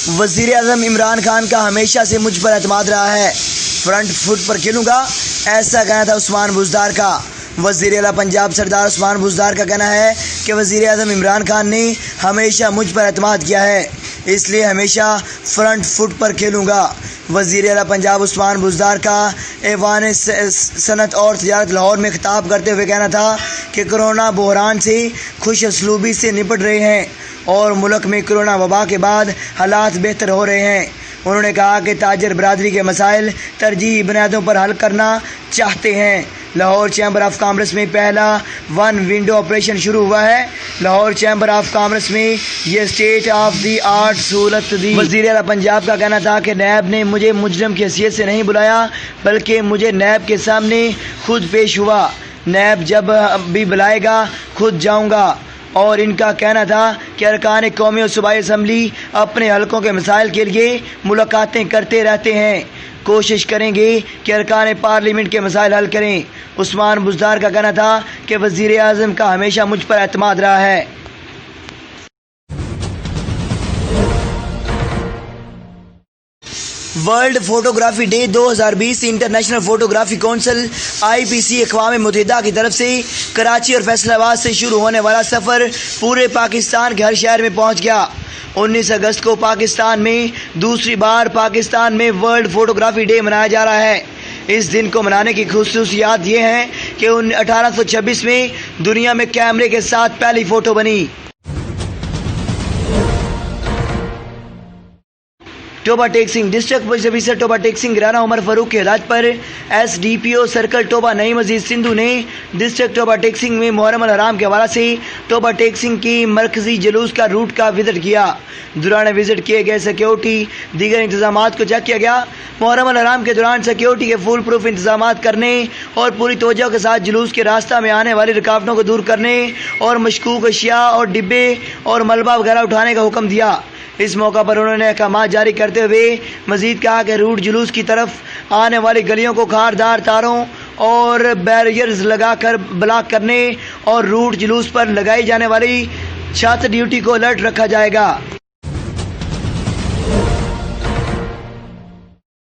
वज़ीर आज़म इमरान खान का हमेशा से मुझ पर एतमाद रहा है, फ्रंट फुट पर खेलूँगा, ऐसा कहना था उस्मान बुज़दार का। वज़ीर आला पंजाब सरदार उस्मान बुज़दार का कहना है कि वज़ीर आज़म इमरान खान ने हमेशा मुझ पर एतमाद किया है, इसलिए हमेशा फ्रंट फुट पर खेलूँगा। वज़ीर आला पंजाब उस्मान बुज़दार का ऐवान सनत और तजारत लाहौर में खिताब करते हुए कहना था कि कोरोना बहरान से खुश असलूबी से निपट रहे हैं और मुल्क में कोरोना वबा के बाद हालात बेहतर हो रहे हैं। उन्होंने कहा कि ताजर बरादरी के मसाइल तरजीही बुनियादों पर हल करना चाहते हैं। लाहौर चैम्बर ऑफ कॉमर्स में पहला वन विंडो ऑपरेशन शुरू हुआ है। लाहौर चैम्बर ऑफ कॉमर्स में ये स्टेट ऑफ द आर्ट सहूलत दी। वज़ीर आला पंजाब का कहना था कि नैब ने मुझे मुजरम की हैसियत से नहीं बुलाया, बल्कि मुझे नैब के सामने खुद पेश हुआ। नैब जब भी बुलाएगा खुद जाऊँगा। और इनका कहना था कि अरकान कौमी और सूबाई असम्बली अपने हलकों के मसाइल के लिए मुलाकातें करते रहते हैं, कोशिश करेंगे कि अरकान पार्लियामेंट के मसाइल हल करें। उस्मान बुज़दार का कहना था कि वज़ीर आज़म का हमेशा मुझ पर एतमाद रहा है। World photography day 2020 international photography council IPC अक़वाम मुत्तहिदा की तरफ से कराची और फैसलाबाद से शुरू होने वाला सफ़र पूरे पाकिस्तान के हर शहर में पहुंच गया। 19 अगस्त को पाकिस्तान में दूसरी बार पाकिस्तान में वर्ल्ड फोटोग्राफी डे मनाया जा रहा है। इस दिन को मनाने की खुसूसियात ये हैं कि 1826 में दुनिया में कैमरे के साथ पहली फ़ोटो बनी। Toba Tek Singh district police officer Toba Tek Singh Rana Umar Farooq की हिदायत पर SDPO सर्कल टोबा नईम अजीज सिंधु ने डिस्ट्रिक्ट टोबा टेक्सिंग में मुहर्रम अल हराम के हवाले से टोबा टेक्सिंग की मरकजी जुलूस का रूट का विजिट किया। दौरान विजिट किए गए सिक्योरिटी दीगर इंतजाम को चेक किया गया। मुहर्रम अल हराम के दौरान सिक्योरिटी के फुल प्रूफ इंतजाम करने और पूरी तवज्जो के साथ जुलूस के रास्ता में आने वाली रुकावटों को दूर करने और मशकूक अशिया और डिब्बे और मलबा वगैरह उठाने का हुक्म दिया। इस मौका पर उन्होंने अहकामात जारी करते हुए मजीद कहा कि रूट जुलूस की तरफ आने वाली गलियों को खारदार तारों और बैरियर्स लगाकर ब्लॉक करने और रूट जुलूस पर लगाई जाने वाली छात्र ड्यूटी को अलर्ट रखा जाएगा।